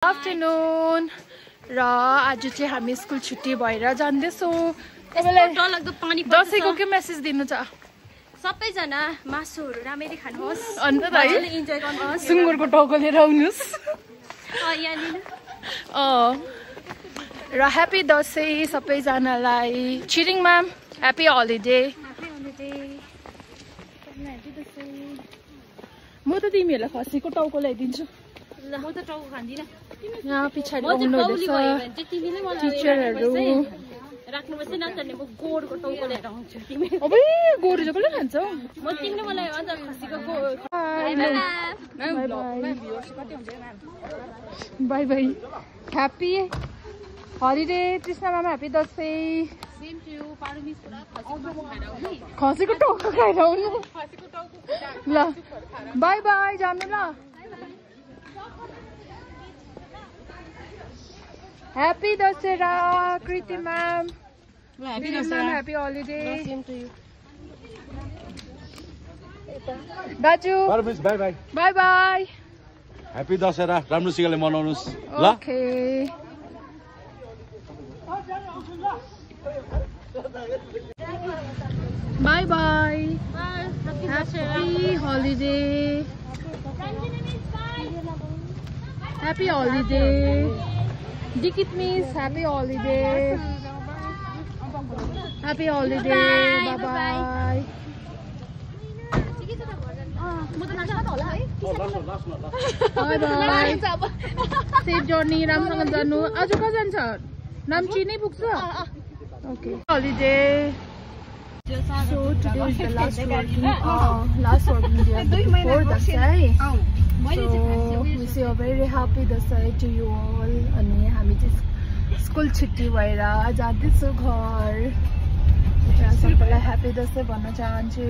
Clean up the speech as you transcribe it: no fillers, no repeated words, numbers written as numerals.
Afternoon र आज चाहिँ हामी स्कुल छुट्टी भएर जाँदैछौँ। तपाईलाई दसैँको के मेसेज दिनु छ? सबैजना मासुहरू राम्ररी खानुहोस्, अन्त इन्जोय गर्नुहोस्, सुँगुरको टाउको लिएर आउनुहोस्। र ह्यापी दसैँ सबैजनालाई। Tshering ma'am happy holiday. म त तिमीहरूलाई खसीको टाउको ल्याइदिन्छु। म त टाउको खान्दिनँ। यहाँ पछाडि आउनुहुँदैछ टिचरहरू। राख्नुपर्छ नचल्ने, म गोडको टाउको लिएर आउँछु। तिमी अब गोरु चाहिँ कसले खान्छौ? म तिमीले मलाई अझ खसीको by bye. Happy holiday Krishna मामा, ह्याप्पी दसैँ। खसीको टाउको खाएर आउनु ल। बाई बाई, जानु ल। Happy Dussehra Kriti ma'am. Happy holiday दाजु। Bye bye. Bye bye. Happy Dussehra राम्रोसितले मनाउनुस् ल। Okay. Bye bye. Happy holiday. Happy holiday डिकिट miss. Happy holiday. Happy holiday. Bye bye. Bye bye. Safe journey, राम्रोसँग जानु। आज कहाँ जान्छ? नाम्ची नै पुग्छ? Okay. Holiday. So today is the last working day before Dasai. So we say a very happy Dasai to you all. अनि हामी चाहिँ स्कुल छुट्टी भएर जाँदैछौँ घर। सबैलाई ह्याप्पी दसैँ भन्न चाहन्छु।